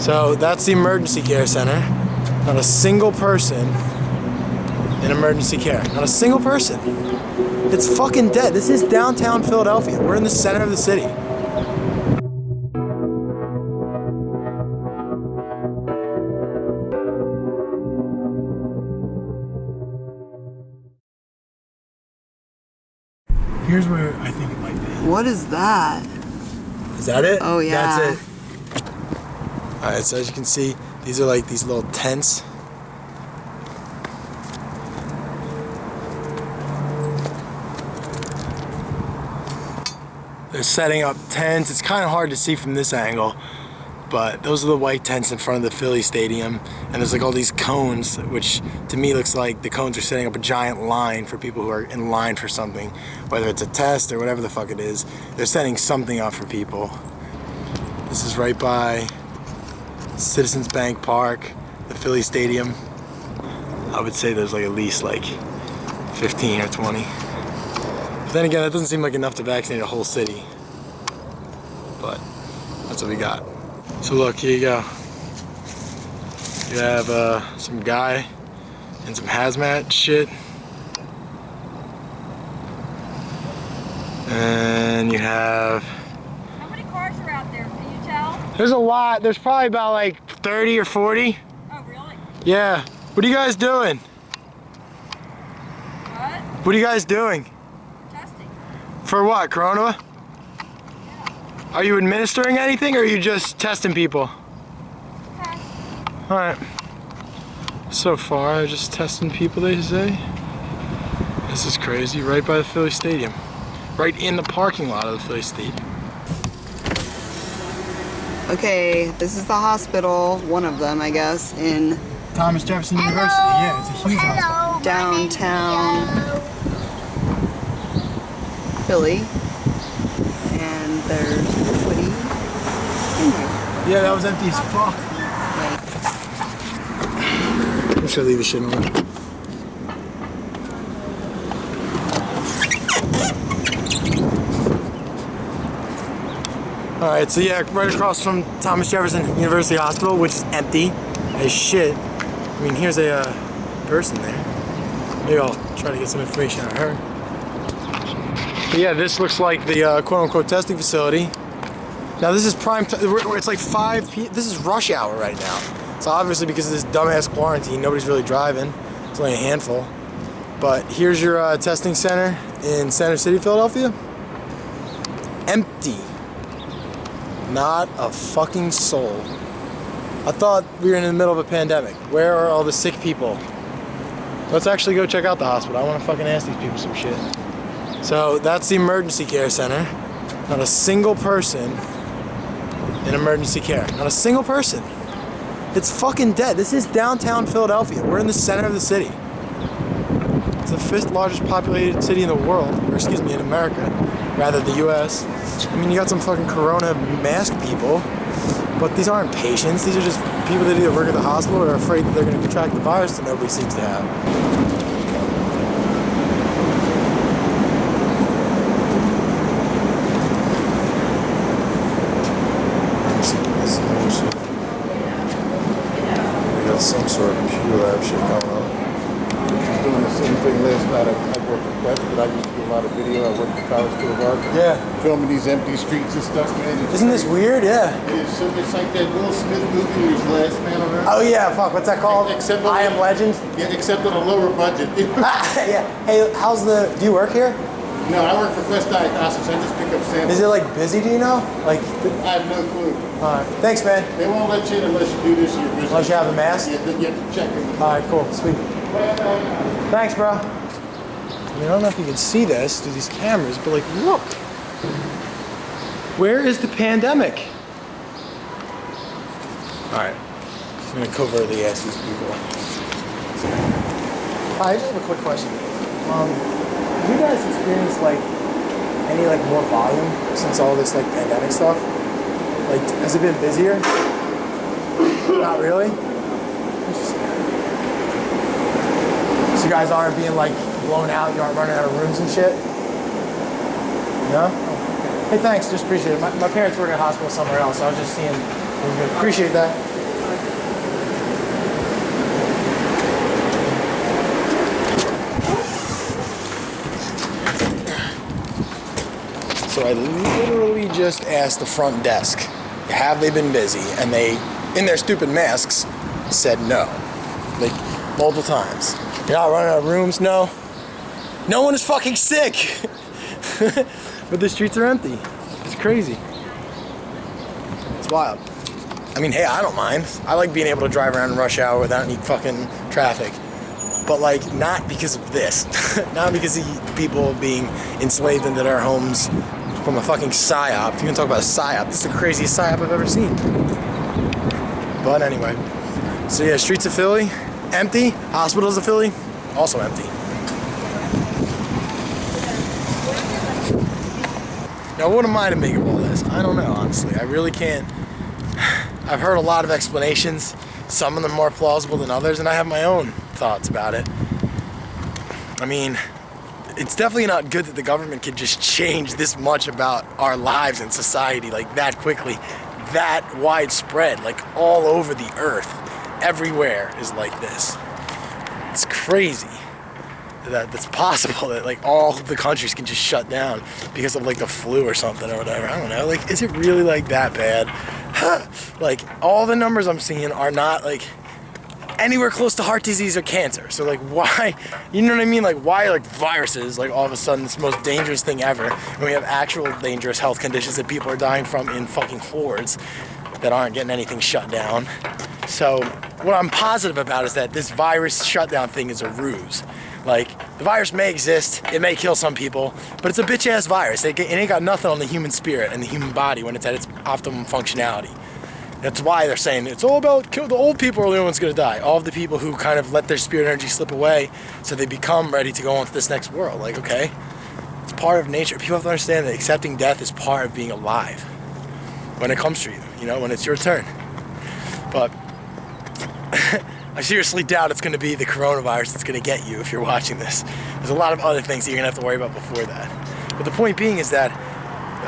So that's the emergency care center. Not a single person in emergency care. Not a single person. It's fucking dead. This is downtown Philadelphia. We're in the center of the city. Here's where I think it might be. What is that? Is that it? Oh yeah. That's it. Alright, so as you can see, these are like these little tents. They're setting up tents. It's kind of hard to see from this angle, but those are the white tents in front of the Philly Stadium. And there's like all these cones, which to me looks like the cones are setting up a giant line for people who are in line for something, whether it's a test or whatever the fuck it is. They're setting something up for people. This is right by Citizens Bank Park, the Philly Stadium. I would say there's like at least like 15 or 20. But then again, that doesn't seem like enough to vaccinate a whole city. But that's what we got. So look, here you go. You have some guy in some hazmat shit. And you have... How many cars are out there, can you tell? There's a lot. There's probably about like 30 or 40. Oh, really? Yeah. What are you guys doing? What? What are you guys doing? Testing. For what, Corona? Yeah. Are you administering anything or are you just testing people? Okay. Alright. So far, just testing people, they say. This is crazy. Right by the Philly Stadium. Right in the parking lot of the Philly Stadium. Okay, this is the hospital, one of them, I guess, in Thomas Jefferson University. Yeah, it's a huge hospital. downtown Philly. And there's nobody in here. Yeah, that was empty as fuck. I'm just gonna leave this shit on. Alright, so yeah, right across from Thomas Jefferson University Hospital, which is empty as shit. I mean, here's a person there. Maybe I'll try to get some information out of her. But yeah, this looks like the quote-unquote testing facility. Now this is prime time, it's like 5 p.m. This is rush hour right now. So obviously because of this dumbass quarantine, nobody's really driving. It's only a handful. But here's your testing center in Center City, Philadelphia. Empty. Not a fucking soul. I thought we were in the middle of a pandemic. Where are all the sick people? Let's actually go check out the hospital. I want to fucking ask these people some shit. So that's the emergency care center. Not a single person in emergency care. Not a single person. It's fucking dead. This is downtown Philadelphia. We're in the center of the city. It's the 5th largest populated city in the world, or excuse me, in America, rather the US. I mean, you got some fucking corona mask people, but these aren't patients. These are just people that either work at the hospital or are afraid that they're going to contract the virus that nobody seems to have. Some sort of computer lab shit going on. I'm doing the same thing last night. I work at Quest, but I used to do a lot of video. I worked at College School of Art. Yeah. Filming these empty streets and stuff, man. Isn't this weird? Yeah. It's like that Will Smith movie where he's the last man on earth. Oh yeah, fuck, what's that called? I Am Legend? Yeah, except on a lower budget. Yeah. Hey, do you work here? No, I work for Quest Diagnostics. I just pick up samples. Is it like busy, do you know? Like, I have no clue. alright. Thanks, man. They won't let you in unless you do this. Unless you have a mask? Yeah, you have to check in. Alright, cool, sweet. Thanks, bro. I mean, I don't know if you can see this through these cameras, but like, look. Where is the pandemic? Alright, I'm gonna covertly ask these people. Hi, I just have a quick question. Have you guys experienced like any like more volume since all this like pandemic stuff? Like, has it been busier? Not really? Interesting. So you guys aren't being like blown out, you aren't running out of rooms and shit? No? Oh, okay. Hey, thanks, just appreciate it. My parents work at a hospital somewhere else, so I was just seeing. Appreciate that. So I literally just asked the front desk, have they been busy? And they, in their stupid masks, said no. Like, multiple times. You're not running out of rooms? No. No one is fucking sick! But the streets are empty. It's crazy. It's wild. I mean, hey, I don't mind. I like being able to drive around in rush hour without any fucking traffic. But like, not because of this. Not because of people being enslaved into their homes from a fucking psyop. If you can talk about a psyop, this is the craziest psyop I've ever seen. But anyway. So yeah, streets of Philly, empty. Hospitals of Philly, also empty. Now what am I to make of all this? I don't know, honestly. I really can't. I've heard a lot of explanations, some of them more plausible than others, and I have my own thoughts about it. I mean, it's definitely not good that the government can just change this much about our lives and society like that quickly, that widespread, like all over the earth. Everywhere is like this. It's crazy that that's possible, that like all the countries can just shut down because of like the flu or something or whatever. I don't know, like, is it really like that bad? Like, all the numbers I'm seeing are not like anywhere close to heart disease or cancer. So like, why, you know what I mean? Like, why like viruses, like all of a sudden this most dangerous thing ever, and we have actual dangerous health conditions that people are dying from in fucking hordes that aren't getting anything shut down. So what I'm positive about is that this virus shutdown thing is a ruse. Like, the virus may exist, it may kill some people, but it's a bitch-ass virus. It ain't got nothing on the human spirit and the human body when it's at its optimum functionality. That's why they're saying it's all about kill the old people are the only ones gonna die. All of the people who kind of let their spirit energy slip away so they become ready to go on to this next world. Like, okay, it's part of nature. People have to understand that accepting death is part of being alive when it comes to you, you know, when it's your turn. But I seriously doubt it's going to be the coronavirus that's going to get you if you're watching this. There's a lot of other things that you're going to have to worry about before that. But the point being is that,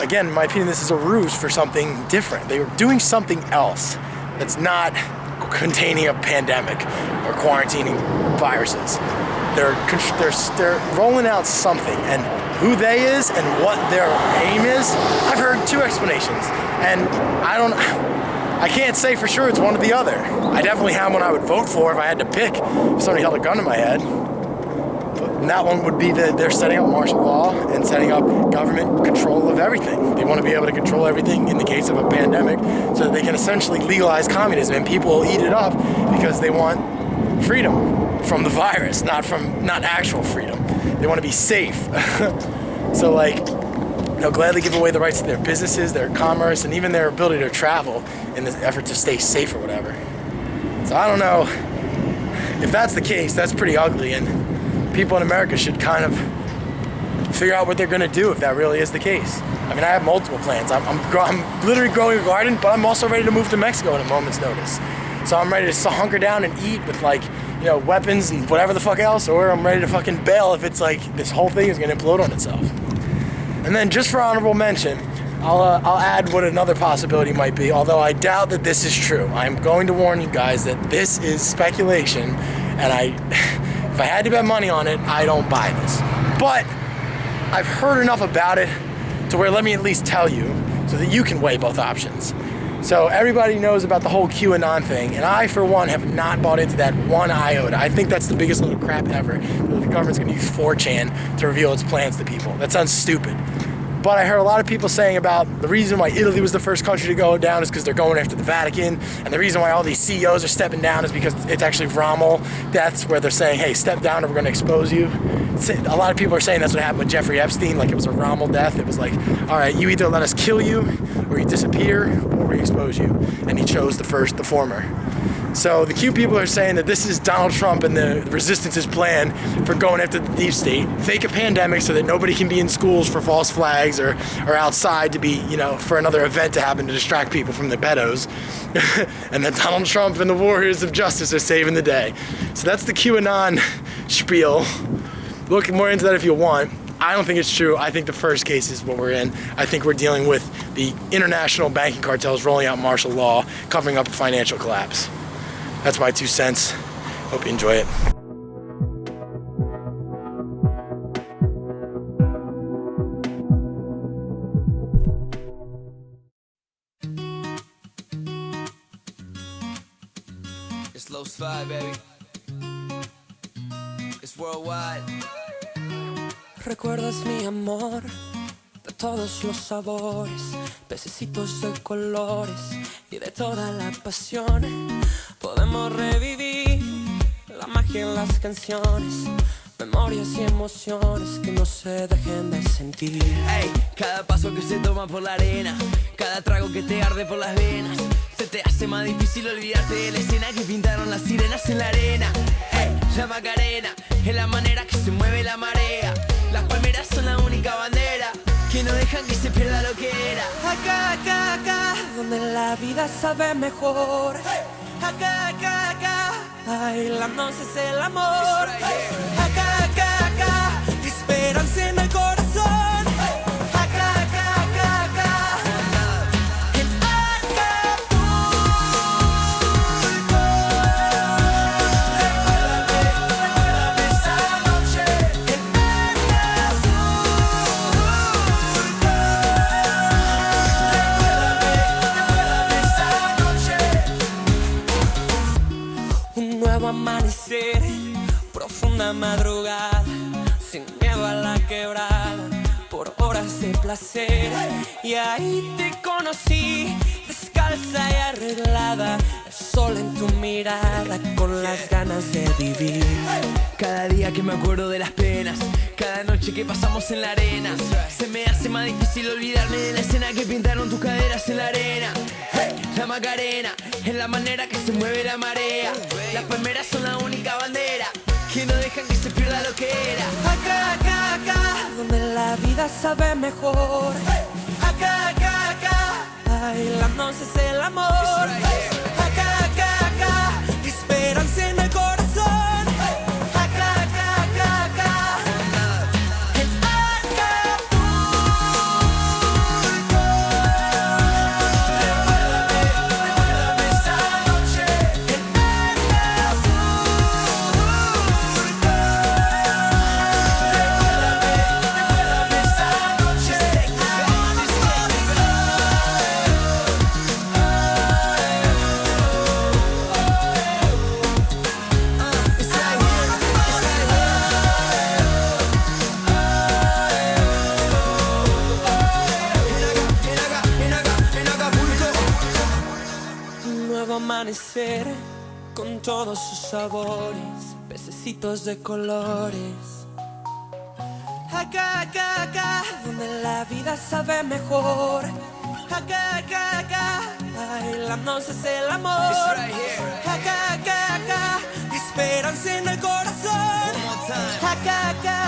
again, in my opinion, this is a ruse for something different. They were doing something else that's not containing a pandemic or quarantining viruses. They're rolling out something, and who they is and what their aim is, I've heard two explanations. And I can't say for sure it's one or the other. I definitely have one I would vote for if I had to pick, if somebody held a gun to my head. And that one would be that they're setting up martial law and setting up government control of everything. They want to be able to control everything in the case of a pandemic so that they can essentially legalize communism, and people will eat it up because they want freedom from the virus, not actual freedom. They want to be safe. So like, they'll gladly give away the rights to their businesses, their commerce, and even their ability to travel in this effort to stay safe or whatever. So I don't know. If that's the case, that's pretty ugly, and people in America should kind of figure out what they're gonna do if that really is the case. I mean, I have multiple plans. I'm literally growing a garden, but I'm also ready to move to Mexico at a moment's notice. So I'm ready to hunker down and eat with, like, you know, weapons and whatever the fuck else, or I'm ready to fucking bail if it's like this whole thing is gonna implode on itself. And then just for honorable mention, I'll add what another possibility might be, although I doubt that this is true. I'm going to warn you guys that this is speculation, and if I had to bet money on it, I don't buy this. But I've heard enough about it to where let me at least tell you so that you can weigh both options. So everybody knows about the whole QAnon thing, and I, for one, have not bought into that one iota. I think that's the biggest load of crap ever. The government's gonna use 4chan to reveal its plans to people. That sounds stupid. But I heard a lot of people saying about the reason why Italy was the first country to go down is because they're going after the Vatican, and the reason why all these CEOs are stepping down is because it's actually Rommel deaths where they're saying, hey, step down or we're gonna expose you. A lot of people are saying that's what happened with Jeffrey Epstein, like it was a Rommel death. It was like, all right, you either let us kill you, or you disappear, or we expose you. And he chose the former. So the Q people are saying that this is Donald Trump and the resistance's plan for going after the deep state, fake a pandemic so that nobody can be in schools for false flags or outside to be, you know, for another event to happen to distract people from the pedos. And then Donald Trump and the warriors of justice are saving the day. So that's the QAnon spiel. Look more into that if you want. I don't think it's true. I think the first case is what we're in. I think we're dealing with the international banking cartels rolling out martial law, covering up a financial collapse. That's my 2 cents. Hope you enjoy it. It's low slide, baby. It's worldwide. Recuerdas mi amor de todos los sabores, pececitos de colores y de toda la pasión. Podemos revivir la magia en las canciones, memorias y emociones que no se dejen de sentir. Ey, cada paso que se toma por la arena, cada trago que te arde por las venas, se te hace más difícil olvidarte de la escena que pintaron las sirenas en la arena. Ey, la Macarena es la manera que se mueve la marea. Las palmeras son la única bandera que no dejan que se pierda lo que era. Acá, acá, acá, donde la vida sabe mejor. Acá, acá, acá, bailando es el amor. Acá, acá, acá, esperanza en el corazón. Acá, acá, acá, acá, en Acapulco. Recuérdame esa noche en Recuérdame esa noche. Un nuevo amanecer, profunda madrugada, sin miedo a la quebrada, por horas de placer. Y ahí te conocí, descalza y arreglada, el sol en tu mirada, con las ganas de vivir. Cada día que me acuerdo de las penas, cada noche que pasamos en la arena, se me hace más difícil olvidarme de la escena que pintaron tus caderas en la arena. Hey, la Macarena es la manera que se mueve la marea. Las palmeras son la única bandera que no dejan que se pierda lo que era. Acá, acá, acá, donde la vida sabe mejor. Acá, acá, acá, bailando es el amor. Acá, acá, acá, esperanza en el corazón. Acá, acá, acá, acá, en Acapulco. Recuérdame esa noche en Recuérdame esa noche. Un nuevo amanecer con todos sus sabores, pececitos de colores. Acá, acá, acá, donde la vida sabe mejor. Acá, acá, acá, bailando es el amor. Acá, acá, acá, esperanza en el corazón. Acá, acá,